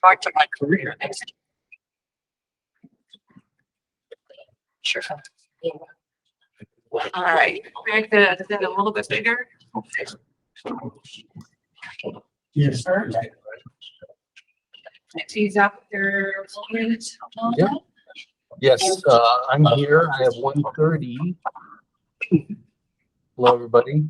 part of my career. Sure. All right, make the agenda a little bit bigger. Yes. Tease up your minutes. Yep. Yes, I'm here. I have 1:30. Hello, everybody.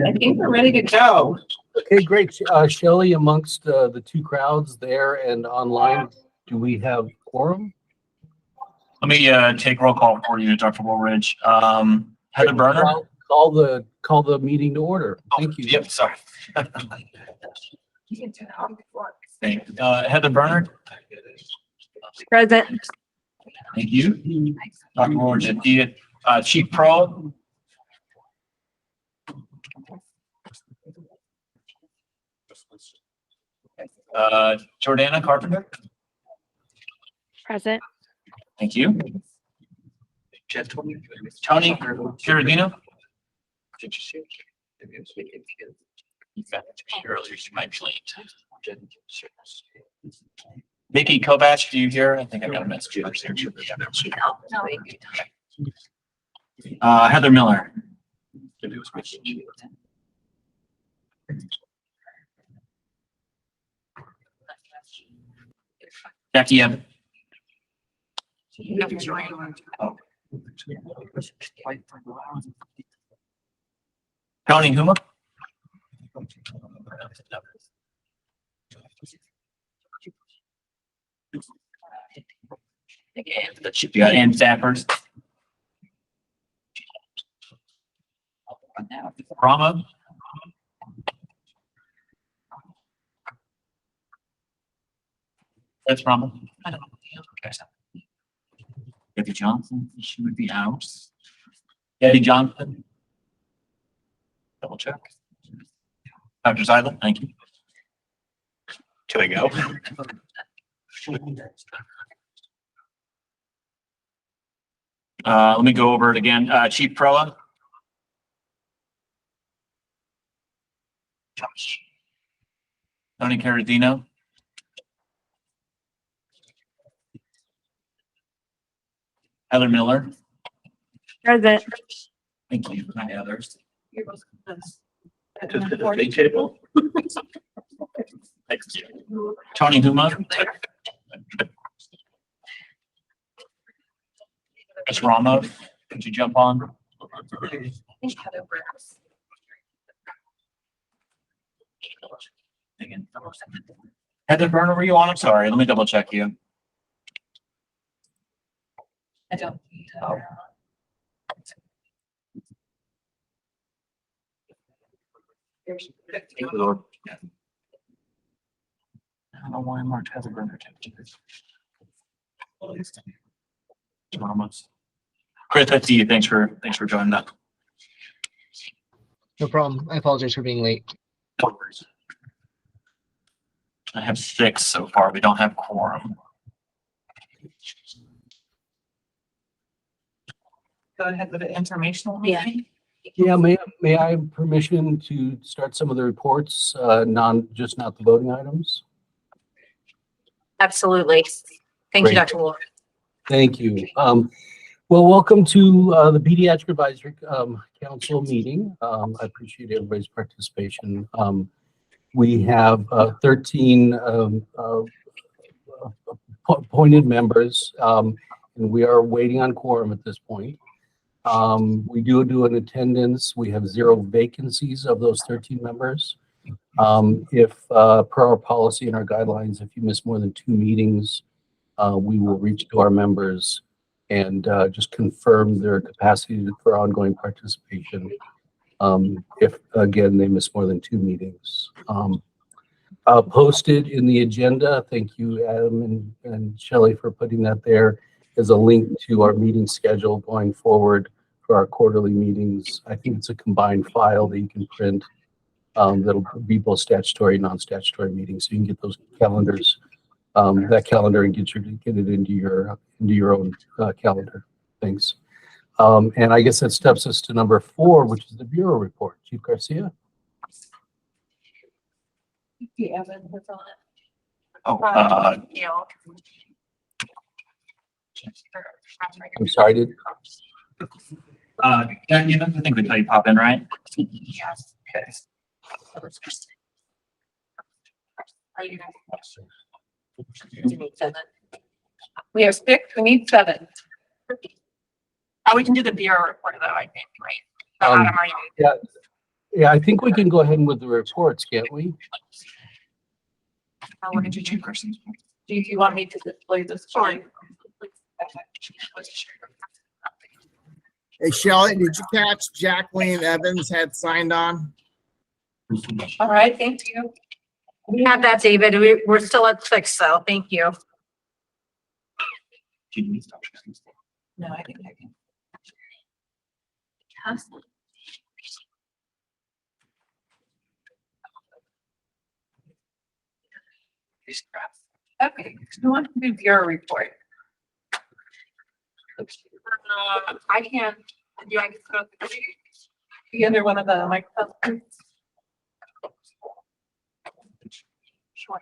I think we're ready to go. Okay, great. Shelley, amongst the two crowds there and online, do we have quorum? Let me take roll call for you, Dr. Woolridge. Heather Berner. Call the meeting to order. Thank you. Yep, sorry. Heather Berner. Present. Thank you. Dr. Woolridge, Chief Pro. Jordana Carpenter. Present. Thank you. Tony Giardino. Earlier, she might be late. Vicky Kovach, do you hear? I think I got a message. Heather Miller. Jackie Evans. Oh. Tony Huma. You got Ann Stafford. Rama. That's Rama. I don't know. Debbie Johnson, she would be out. Eddie Johnson. Double check. Dr. Zyla, thank you. Here we go. Let me go over it again. Chief Proa. Tony Caradino. Heather Miller. Present. Thank you. My others. Thank Thank you. Tony Huma. Ms. Rama, could you jump on? Heather Berner, were you on? I'm sorry. Let me double check you. I don't know. I don't know why I marked Heather Berner. Chris, I see you. Thanks for joining up. No problem. I apologize for being late. I have 6 so far. We don't have quorum. Go ahead with the informational meeting. Yeah, may I have permission to start some of the reports, just not the voting items? Absolutely. Thank you, Great. Dr. Wolf. Thank you. Well, welcome to the Pediatric Advisory Council meeting. I appreciate everybody's participation. We have 13 appointed members, and we are waiting on quorum at this point. We do an attendance. We have 0 vacancies of those 13 members. If per our policy and our guidelines, if you miss more than 2 meetings, we will reach to our members and just confirm their capacity for ongoing participation. If again, they miss more than 2 meetings. Posted in the agenda, thank you, Adam and Shelley, for putting that there, is a link to our meeting schedule going forward for our quarterly meetings. I think it's a combined file that you can print that'll be both statutory and non-statutory meetings, so you can get those calendars, that calendar, and get it into your own calendar. Thanks. And I guess that steps us to number 4, which is the Bureau report. Chief Garcia. Yeah, Evan was on it. Oh, You know. I'm sorry, did, Jen, you don't think until you pop in, right? Yes. Okay. Are you guys? We need 7. We have 6, we need 7. Oh, we can do the bureau report though, I think, right? So Um, Adam, are you? yeah, I think we can go ahead with the reports, can't we? We're going to do 2 persons. Do you want me to display this? Sorry. Hey Shelley, did you catch Jacqueline Evans had signed on? All right, thank you. We have that, David. We're still at 6, so thank you. No, I think I can. Okay, who wants to do bureau report? I can. Do you want to go through the other one of the microphones? Sure.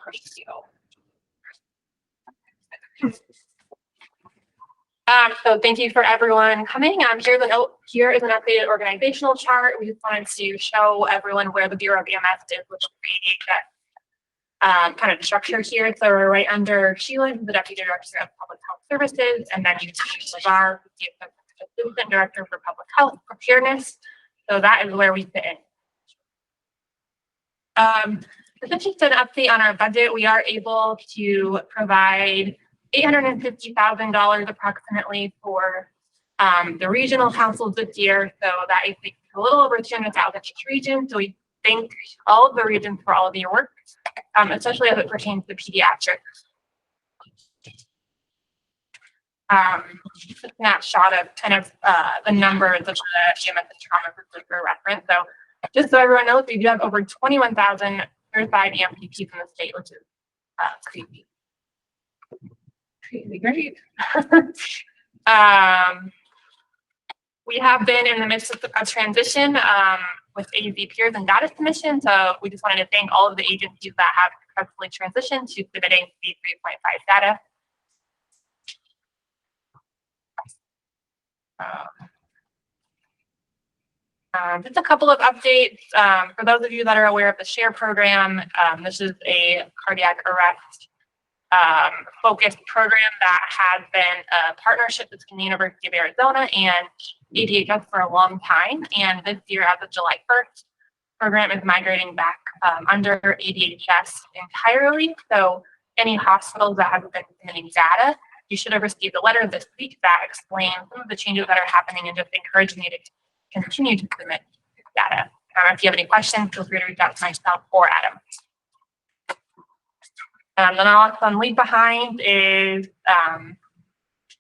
So thank you for everyone coming. Here is an updated organizational chart. We just wanted to show everyone where the Bureau of EMS is with that kind of structure here. So we're right under Sheila, who's the Deputy Director of Public Health Services, and then you see Lazar, who's the Assistant Director for Public Health Preparedness. So that is where we fit in. This is just an update on our budget. We are able to provide $850,000 approximately for the regional councils this year. So that is a little over 200,000 each region. So we thank all of the regions for all of your work, especially as it pertains to pediatrics. Just a snapshot of kind of the numbers of the EMS and trauma for reference. So just so everyone knows, we do have over 21,000 certified EMPPs in the state, which is crazy. Great. We have been in the midst of a transition with AZ peers and data submission. So we just wanted to thank all of the agencies that have successfully transitioned to submitting the 3.5 data. Just a couple of updates. For those of you that are aware of the SHARE program, this is a cardiac arrest focused program that has been a partnership between the University of Arizona and ADHS for a long time. And this year, as of July 1st, program is migrating back under ADHS entirely. So any hospitals that have been submitting data, you should have received a letter this week that explains some of the changes that are happening and just encouraging you to continue to submit data. If you have any questions, feel free to reach out to myself or Adam. The naloxone leave behind is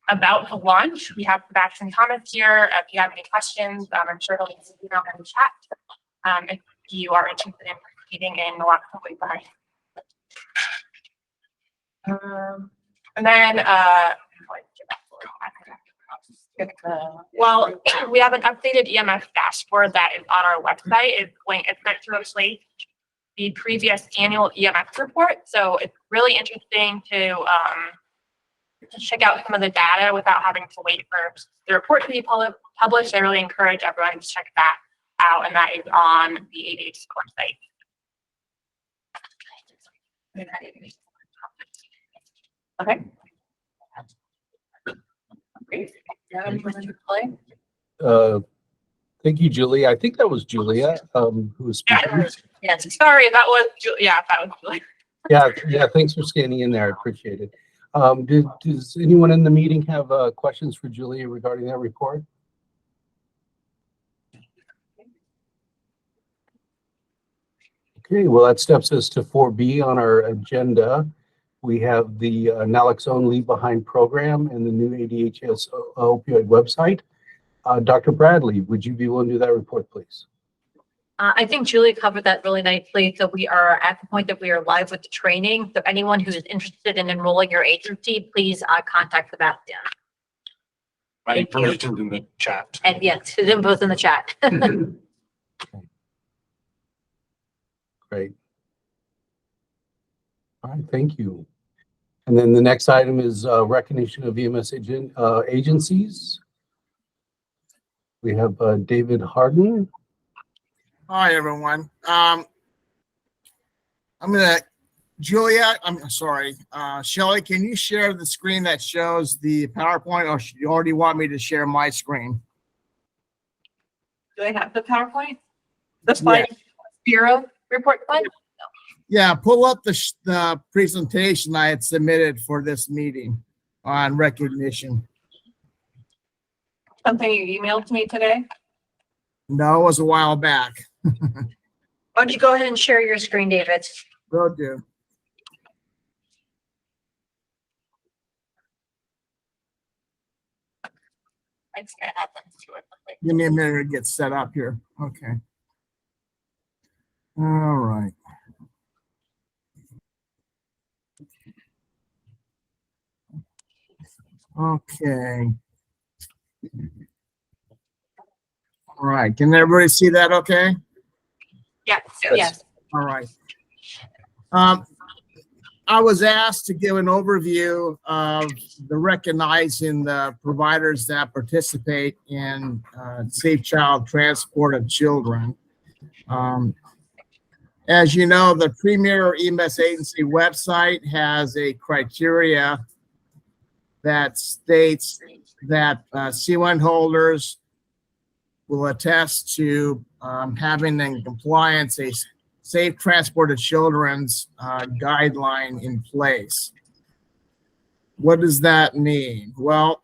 about to launch. We have Sebastian Thomas here. If you have any questions, I'm sure he'll leave his email in the chat if you are interested in participating in naloxone leave behind. And then well, we have an updated EMS dashboard that is on our website. It's meant to replace the previous annual EMS report. So it's really interesting to check out some of the data without having to wait for the report to be published. I really encourage everyone to check that out, and that is on the ADHS website. Okay. Great. Thank you, Julie. I think that was Julia, who was speaking. Yes. Sorry, that was Julia. Yeah, that was Julia. Yeah, thanks for scanning in there. I appreciate it. Does anyone in the meeting have questions for Julia regarding that report? Okay, well, that steps us to 4B on our agenda. We have the naloxone leave behind program and the new ADHS opioid website. Dr. Bradley, would you be willing to do that report, please? I think Julie covered that really nicely. So we are at the point that we are live with the training. So anyone who is interested in enrolling your agency, please contact Sebastian. Right, information in the chat. And yes, his info's in the chat. Great. All right, thank you. And then the next item is recognition of EMS agencies. We have David Harden. Hi, everyone. Julia, I'm sorry, Shelley, can you share the screen that shows the PowerPoint, or you already want me to share my screen? Do I have the PowerPoint? The slide bureau report slide? Yeah, pull up the presentation I had submitted for this meeting on recognition. Something you emailed to me today? No, it was a while back. Why don't you go ahead and share your screen, David? Will do. I just gotta add them to it. Give me a minute to get set up here. Okay. All right. Okay. All right. Can everybody see that okay? Yes. Yes. All right. I was asked to give an overview of the recognizing the providers that participate in safe child transport of children. As you know, the Premier EMS Agency website has a criteria that states that C1 holders will attest to having in compliance a safe transport of children's guideline in place. What does that mean? Well,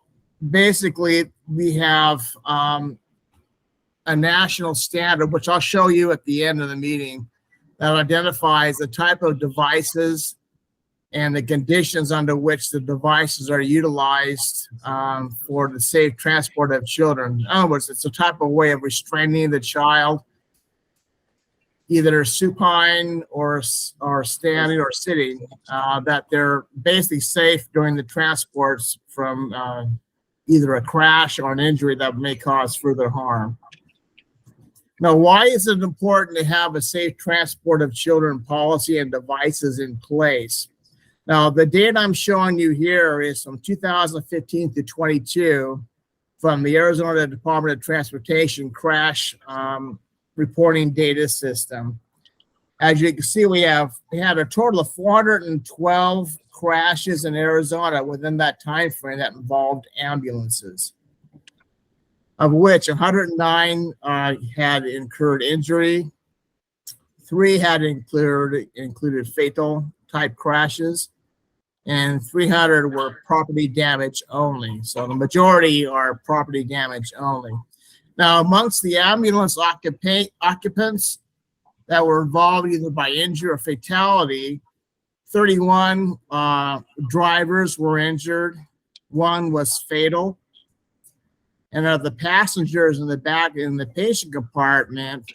basically, we have a national standard, which I'll show you at the end of the meeting, that identifies the type of devices and the conditions under which the devices are utilized for the safe transport of children. In other words, it's a type of way of restraining the child, either supine or standing or sitting, that they're basically safe during the transports from either a crash or an injury that may cause further harm. Now, why is it important to have a safe transport of children policy and devices in place? Now, the data I'm showing you here is from 2015 to 22 from the Arizona Department of Transportation crash reporting data system. As you can see, we had a total of 412 crashes in Arizona within that time frame that involved ambulances, of which 109 had incurred injury, 3 had included fatal type crashes, and 300 were property damage only. So the majority are property damage only. Now, amongst the ambulance occupants that were involved either by injury or fatality, 31 drivers were injured. 1 was fatal. And of the passengers in the back in the patient compartment,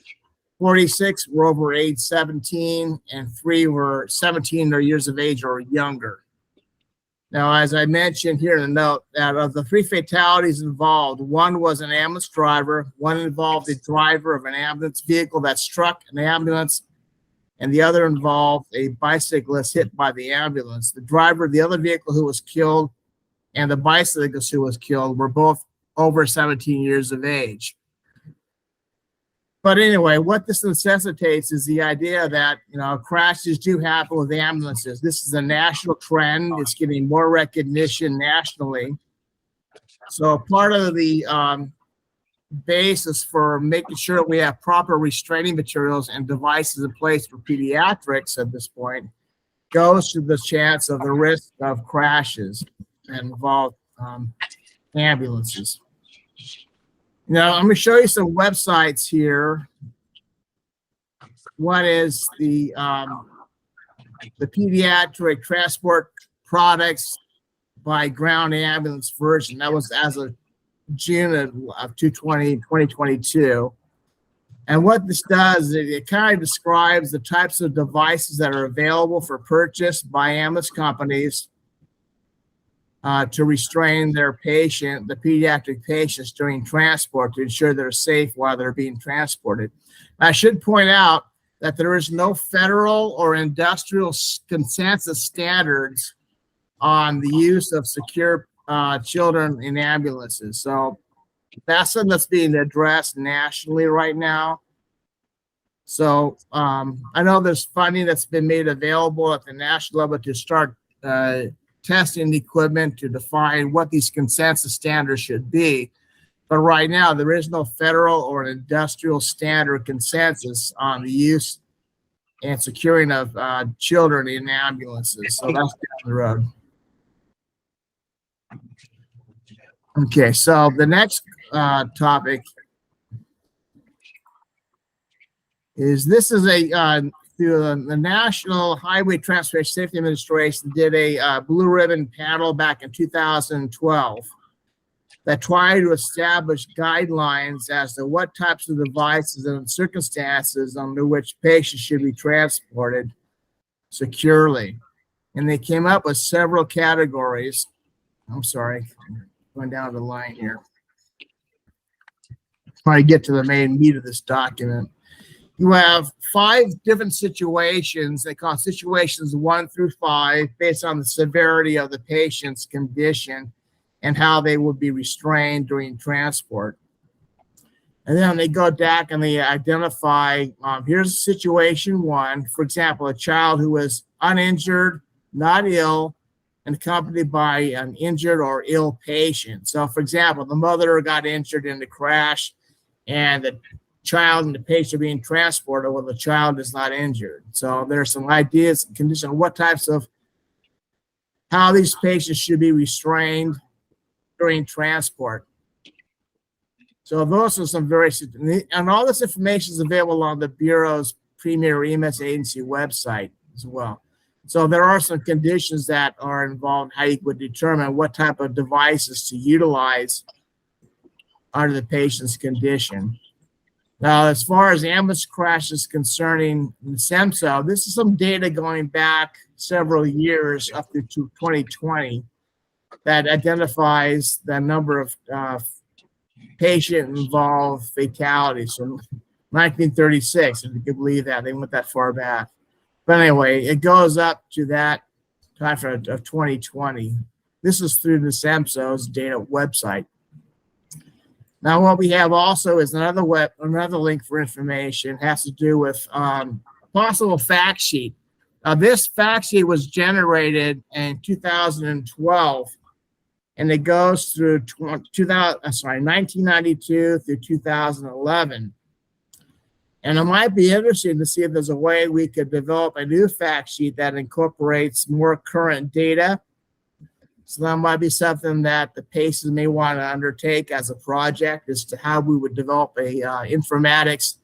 46 were over age 17 and 3 were 17 years of age or younger. Now, as I mentioned here in the note, that of the 3 fatalities involved, 1 was an ambulance driver, 1 involved a driver of an ambulance vehicle that struck an ambulance, and the other involved a bicyclist hit by the ambulance. The driver of the other vehicle who was killed and the bicyclist who was killed were both over 17 years of age. But anyway, what this necessitates is the idea that, crashes do happen with ambulances. This is a national trend. It's getting more recognition nationally. So part of the basis for making sure we have proper restraining materials and devices in place for pediatrics at this point goes to the chance of the risk of crashes that involve ambulances. Now, I'm going to show you some websites here. One is the Pediatric Transport Products by Ground Ambulance version. That was as of June of 2022. And what this does is it kind of describes the types of devices that are available for purchase by ambulance companies to restrain their the pediatric patients during transport to ensure they're safe while they're being transported. I should point out that there is no federal or industrial consensus standards on the use of secure children in ambulances. So that's something that's being addressed nationally right now. So I know there's funding that's been made available at the national level to start testing the equipment to define what these consensus standards should be. But right now, there is no federal or industrial standard consensus on the use and securing of children in ambulances. So that's down the road. Okay, so the next topic is through the National Highway Transportation Safety Administration did a blue ribbon panel back in 2012 that tried to establish guidelines as to what types of devices and circumstances under which patients should be transported securely. And they came up with several categories. I'm sorry, going down the line here. Trying to get to the main meat of this document. You have 5 different situations. They call situations 1 through 5 based on the severity of the patient's condition and how they would be restrained during transport. And then they go back and they identify, here's situation 1. For example, a child who was uninjured, not ill, and accompanied by an injured or ill patient. So for example, the mother got injured in the crash and the child and the patient being transported while the child is not injured. So there's some ideas and conditions on what types of, how these patients should be restrained during transport. So those are some very, and all this information is available on the Bureau's Premier EMS Agency website as well. So there are some conditions that are involved, how you would determine what type of devices to utilize under the patient's condition. Now, as far as ambulance crashes concerning the SEMSO, this is some data going back several years up to 2020 that identifies the number of patient-involved fatalities from 1936, if you can believe that. They went that far back. But anyway, it goes up to that time frame of 2020. This is through the SEMSO's data website. Now, what we have also is another link for information. It has to do with possible fact sheet. This fact sheet was generated in 2012, and it goes through 1992 through 2011. And it might be interesting to see if there's a way we could develop a new fact sheet that incorporates more current data. So that might be something that the PACES may want to undertake as a project, as to how we would develop a informatics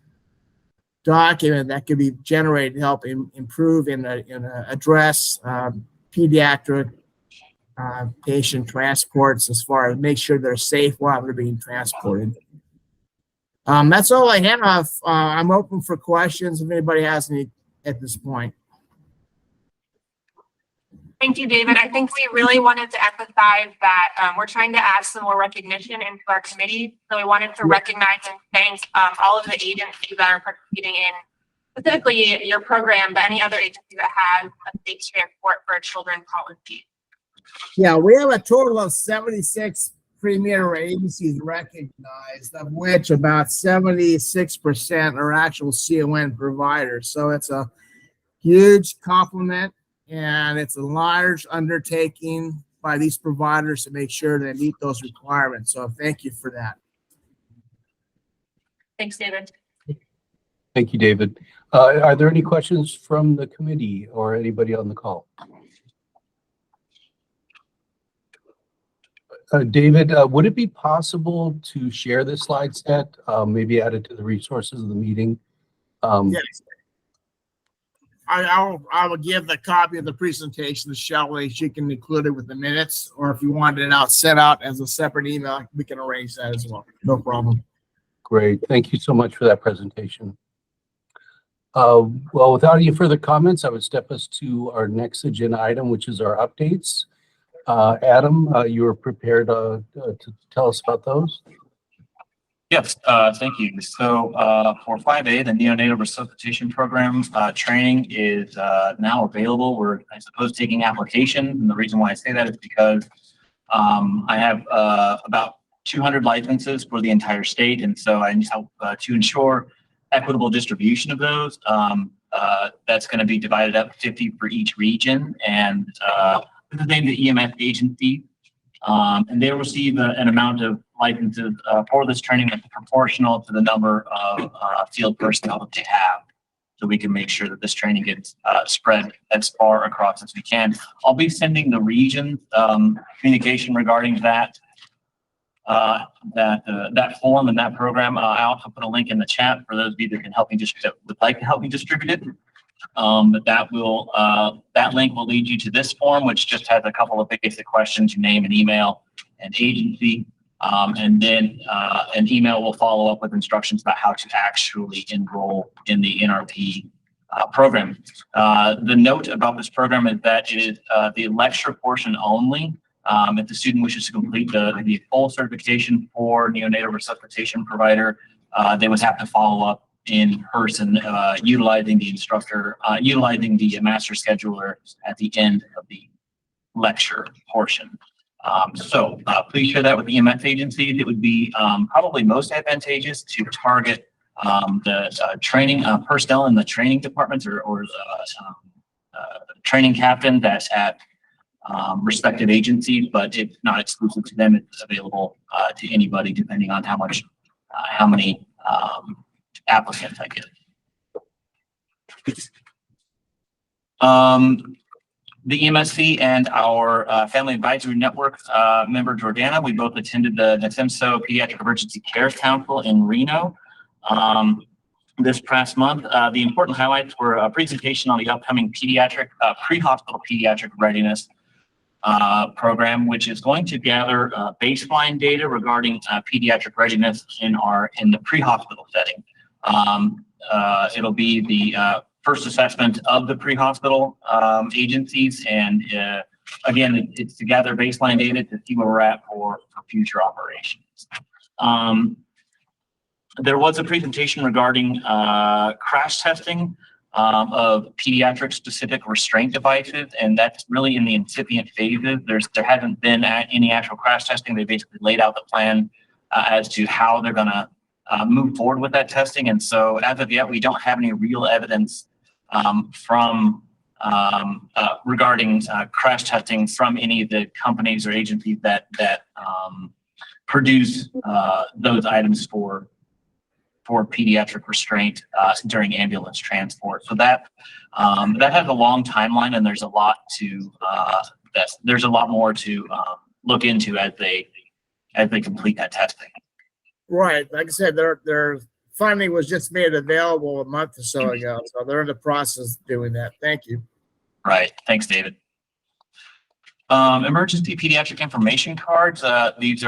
document that could be generated to help improve and address pediatric patient transports, as far as make sure they're safe while they're being transported. That's all I have. I'm open for questions if anybody has any at this point. Thank you, David. I think we really wanted to emphasize that we're trying to add some more recognition into our committee. So we wanted to recognize and thank all of the agencies that are participating in specifically your program, but any other agency that has a safe transport for children policy. Yeah, we have a total of 76 premier agencies recognized, of which about 76% are actual CON providers. So it's a huge compliment. And it's a large undertaking by these providers to make sure they meet those requirements. So thank you for that. Thanks, David. Thank you, David. Are there any questions from the committee or anybody on the call? David, would it be possible to share this slide set, maybe add it to the resources of the meeting? Yes. I will give the copy of the presentation to Shelley. She can include it with the minutes, or if you wanted it sent out as a separate email, we can arrange that as well. No problem. Great. Thank you so much for that presentation. Well, without any further comments, I would step us to our next agenda item, which is our updates. Adam, you were prepared to tell us about those? Yes, thank you. So for 5A, the neonatal resuscitation program training is now available. We're, I suppose, taking applications. And the reason why I say that is because I have about 200 licenses for the entire state. And so I need help to ensure equitable distribution of those. That's going to be divided up 50 for each region. And this is named the EMS agency. And they receive an amount of licenses for this training that's proportional to the number of field personnel that they have. So we can make sure that this training gets spread as far across as we can. I'll be sending the region communication regarding that form and that program. I'll put a link in the chat for those of you that can help me that would like to help me distribute it. But that link will lead you to this form, which just has a couple of basic questions: your name and email and agency. And then an email will follow up with instructions about how to actually enroll in the NRP program. The note about this program is that it is the lecture portion only. If the student wishes to complete the full certification for neonatal resuscitation provider, they would have to follow up in person, utilizing the instructor, utilizing the master scheduler at the end of the lecture portion. So please share that with the EMS agencies. It would be probably most advantageous to target the training personnel in the training departments or training captain that's at respective agencies, but it's not exclusive to them. It's available to anybody depending on how many applicants I get. The EMSC and our Family Advisory Network member, Jordana, we both attended the NATEMSO Pediatric Emergency Care Council in Reno this past month. The important highlights were a presentation on the upcoming pediatric pre-hospital pediatric readiness program, which is going to gather baseline data regarding pediatric readiness in the pre-hospital setting. It'll be the first assessment of the pre-hospital agencies, and again, it's to gather baseline data to see where we're at for future operations. There was a presentation regarding crash testing of pediatric specific restraint devices, and that's really in the incipient phases. There hasn't been any actual crash testing. They basically laid out the plan as to how they're going to move forward with that testing. And so as of yet, we don't have any real evidence regarding crash testing from any of the companies or agencies that produce those items for pediatric restraint during ambulance transport. So that has a long timeline, and there's a lot more to look into as they complete that testing. Right. Like I said, their funding was just made available a month or so ago, so they're in the process of doing that. Thank you. Right. Thanks, David. Emergency pediatric information cards. These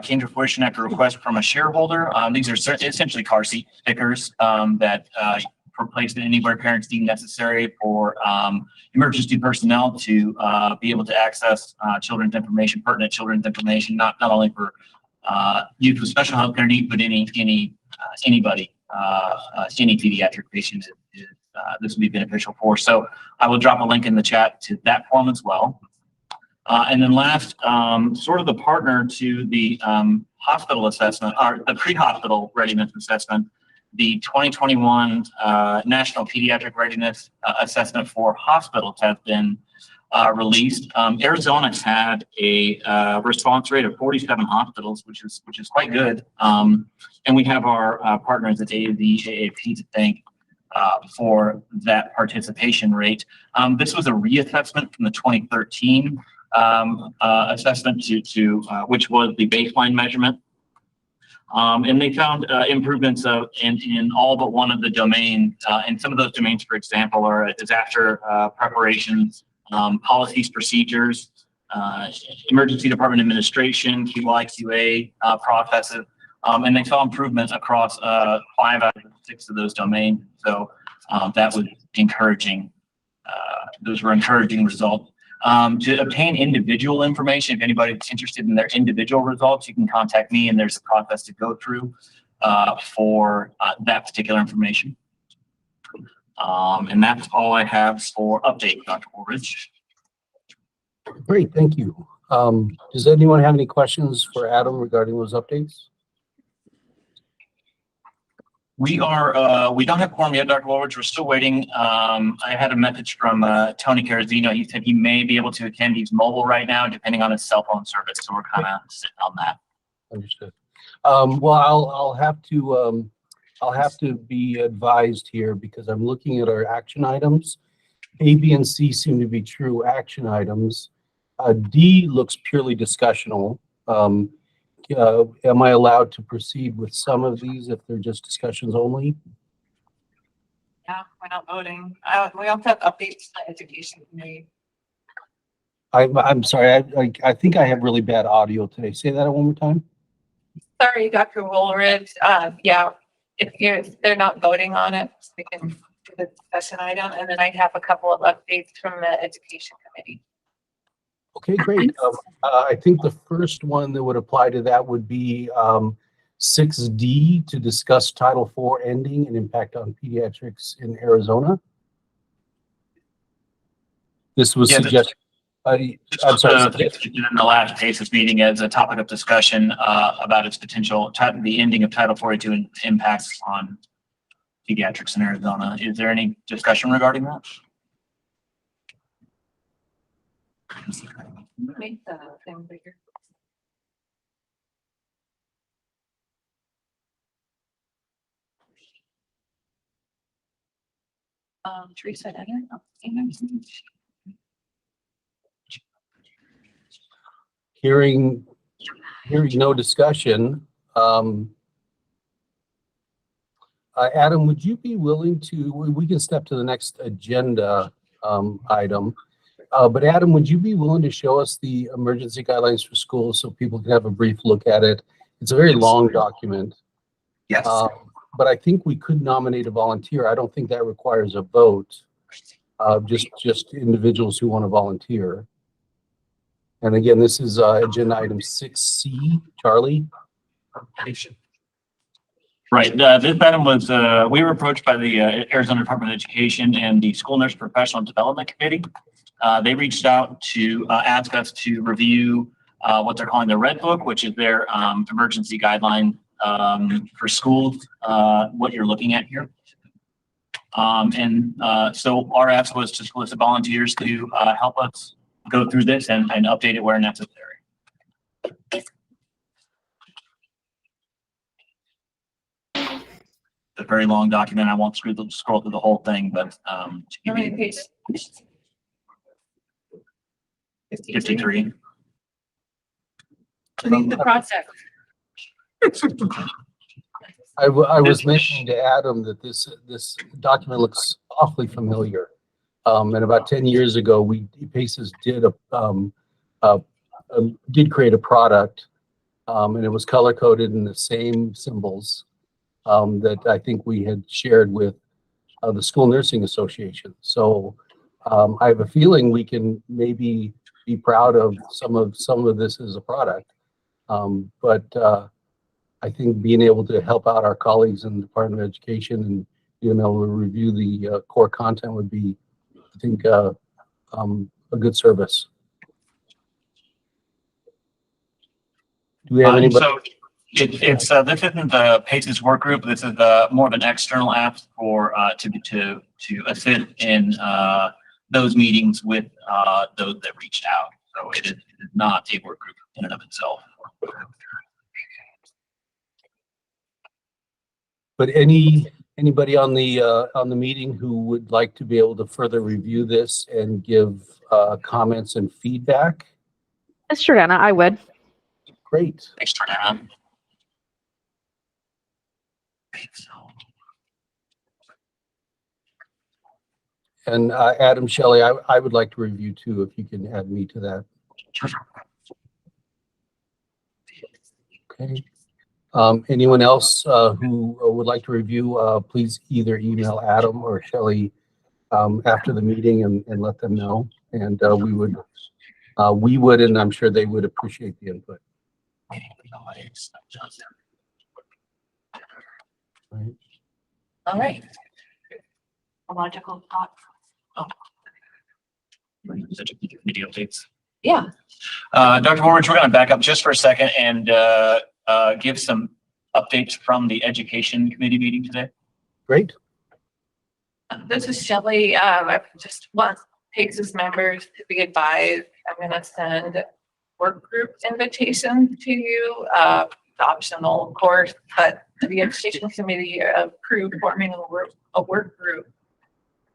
came to fruition after a request from a shareholder. These are essentially car seat stickers that are placed anywhere parents deem necessary for emergency personnel to be able to access children's information, pertinent children's information, not only for youth with special healthcare needs, but anybody, any pediatric patient this would be beneficial for. So I will drop a link in the chat to that form as well. And then last, sort of the partner to the hospital assessment, or the pre-hospital readiness assessment, the 2021 National Pediatric Readiness Assessment for Hospitals has been released. Arizona's had a response rate of 47 hospitals, which is quite good. And we have our partners at AAP to thank for that participation rate. This was a reassessment from the 2013 assessment to which was the baseline measurement. And they found improvements in all but one of the domains. And some of those domains, for example, are disaster preparations, policies, procedures, emergency department administration, QA processes. And they saw improvements across 5 out of 6 of those domains. So that was encouraging. Those were encouraging results. To obtain individual information, if anybody's interested in their individual results, you can contact me, and there's a process to go through. for that particular information. And that's all I have for update, Dr. Woolridge. Great, thank you. Does anyone have any questions for Adam regarding those updates? We don't have quorum yet, Dr. Woolridge. We're still waiting. I had a message from Tony Carazino. He said he may be able to attend. He's mobile right now, depending on his cell phone service. So we're kind of sitting on that. Understood. Well, I'll have to be advised here because I'm looking at our action items. A, B, and C seem to be true action items. D looks purely discussional. Am I allowed to proceed with some of these if they're just discussions only? Yeah, we're not voting. We also have updates to the education committee. I'm sorry, I think I have really bad audio today. Say that one more time. Sorry, Dr. Woolridge. Yeah, if they're not voting on it, we can do the discussion item, and then I'd have a couple of updates from the education committee. Okay, great. I think the first one that would apply to that would be 6D, to discuss Title IV ending and impact on pediatrics in Arizona. This was suggested. I'm sorry. In the last PACES meeting as a topic of discussion about its potential, the ending of Title 42 and impacts on pediatrics in Arizona. Is there any discussion regarding that? Make the thing bigger. Teresa, I don't know. Hearing no discussion, Adam, would you be willing to, we can step to the next agenda item, but Adam, would you be willing to show us the emergency guidelines for schools so people can have a brief look at it? It's a very long document. Yes. But I think we could nominate a volunteer. I don't think that requires a vote, just individuals who want to volunteer. And again, this is agenda item 6C, Charlie. Right. This item was, we were approached by the Arizona Department of Education and the School Nurse Professional Development Committee. They reached out to ask us to review what they're calling the Red Book, which is their emergency guideline for schools, what you're looking at here. So our ask was to solicit volunteers to help us go through this and update it where necessary. A very long document. I won't scroll through the whole thing, but How many pages? 53. I think the project. I was mentioning to Adam that this document looks awfully familiar. And about 10 years ago, PACES did create a product, and it was color coded in the same symbols that I think we had shared with the School Nursing Association. So I have a feeling we can maybe be proud of some of this as a product. But I think being able to help out our colleagues in the Department of Education and being able to review the core content would be, I think, a good service. Do we have anybody? So this isn't the PACES work group. This is more of an external app for to assist in those meetings with those that reached out. So it is not a work group in and of itself. But anybody on the meeting who would like to be able to further review this and give comments and feedback? Ms. Jordana, I would. Great. Thanks, Jordana. And Adam, Shelley, I would like to review too, if you can add me to that. Okay. Anyone else who would like to review, please either email Adam or Shelley after the meeting and let them know. And we would, and I'm sure they would appreciate the input. Right. All right. A logical thought. Video updates. Yeah. Dr. Horwich, we're going to back up just for a second and give some updates from the Education Committee meeting today. Great. This is Shelley. I just want PACES members to be advised. I'm going to send work group invitation to you. It's optional, of course, but the Education Committee approved forming a work group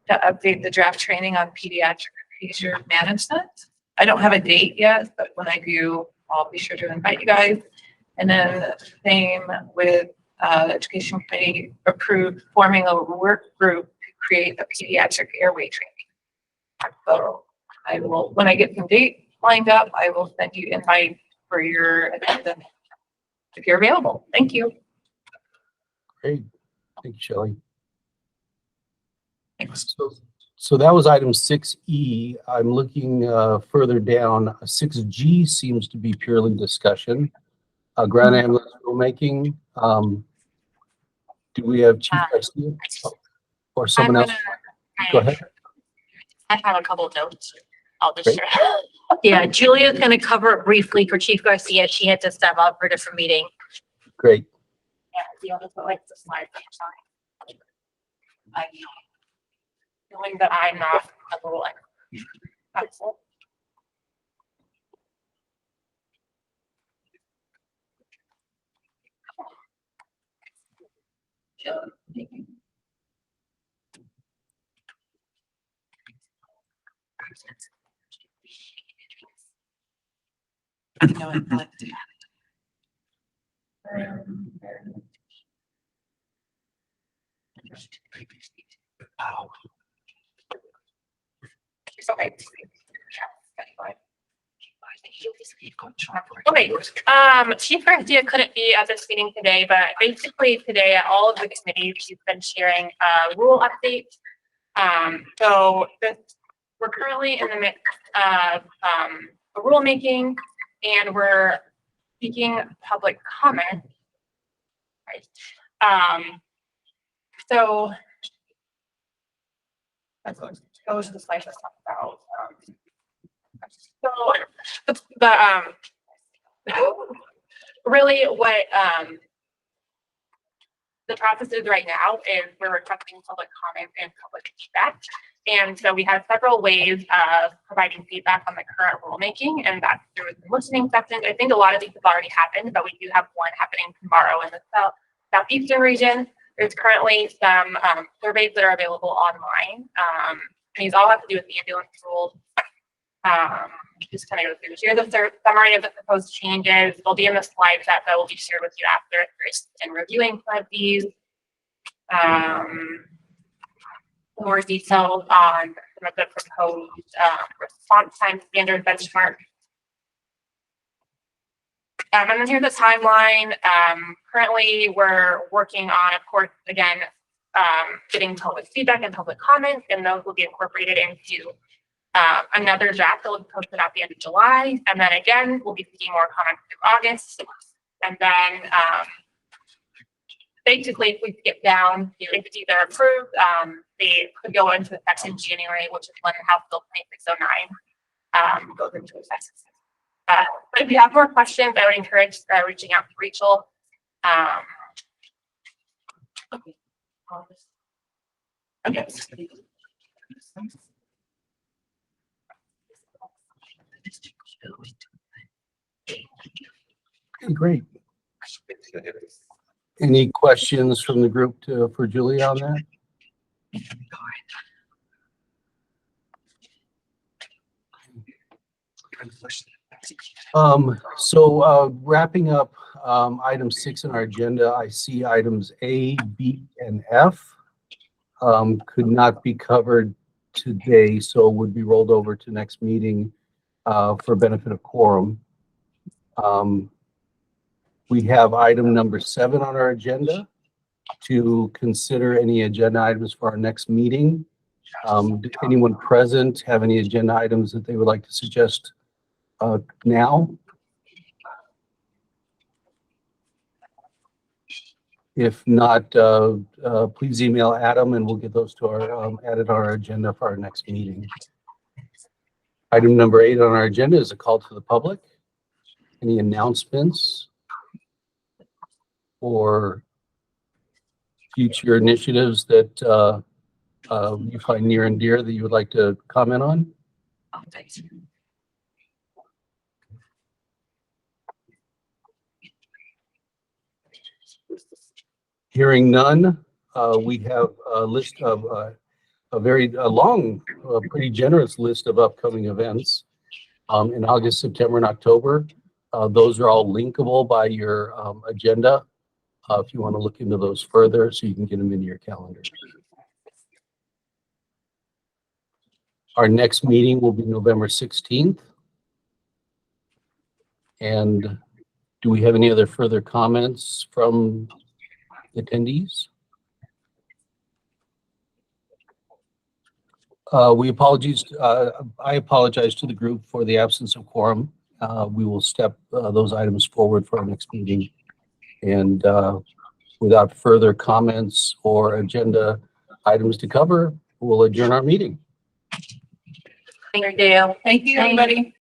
to update the draft training on pediatric patient management. I don't have a date yet, but when I do, I'll be sure to invite you guys. And then same with Education Committee approved forming a work group to create a pediatric airway training. So I will, when I get some dates lined up, I will send you invite for your attendance if you're available. Thank you. Great. Thank you, Shelley. Thanks. So that was item 6E. I'm looking further down. 6G seems to be purely discussion. Grant ambulance rulemaking. Do we have Chief Garcia or someone else? Go ahead. I have a couple of notes. I'll just Great. share. Yeah, Julia's going to cover it briefly for Chief Garcia. She had to step up for a different meeting. Great. Yeah, the other like the slide. I know. Knowing that I'm not a little excellent. Okay. Okay, Chief Garcia couldn't be at this meeting today, but basically today at all of the committees, she's been sharing rule updates. So we're currently in the midst of a rulemaking, and we're seeking public comment. Right. So let's go to the slide let's talk about. So really what the process is right now is we're requesting public comment and public feedback. And so we have several ways of providing feedback on the current rulemaking, and that's through the listening sessions. I think a lot of these have already happened, but we do have one happening tomorrow in the southeastern region. There's currently some surveys that are available online. And these all have to do with the ambulance rules. Just kind of go through. Here's a summary of the proposed changes. They'll be in the slide set that will be shared with you after in reviewing some of these. More details on some of the proposed response time standard benchmark. And then here's the timeline. Currently, we're working on, of course, again, getting public feedback and public comments, and those will be incorporated into another draft that will be posted at the end of July. And then again, we'll be seeking more comments through August. And then basically, if we skip down, if it's either approved, they could go into effect in January, which is when House Bill 2609 goes into effect. But if you have more questions, I would encourage reaching out to Rachel. Okay. Okay, great. Any questions from the group for Julia on that? So wrapping up item 6 on our agenda, I see items A, B, and F could not be covered today, so would be rolled over to next meeting for benefit of quorum. We have item number 7 on our agenda to consider any agenda items for our next meeting. Did anyone present have any agenda items that they would like to suggest now? If not, please email Adam and we'll get those to our, added to our agenda for our next meeting. Item number 8 on our agenda is a call to the public. Any announcements or future initiatives that you find near and dear that you would like to comment on? Oh, thanks. Hearing none, we have a list of a very long, pretty generous list of upcoming events in August, September, and October. Those are all linkable by your agenda if you want to look into those further so you can get them into your calendar. Our next meeting will be November 16th. And do we have any other further comments from attendees? I apologize to the group for the absence of quorum. We will step those items forward for our next meeting. And without further comments or agenda items to cover, we'll adjourn our meeting. Thank you, Dale. Thank you, everybody.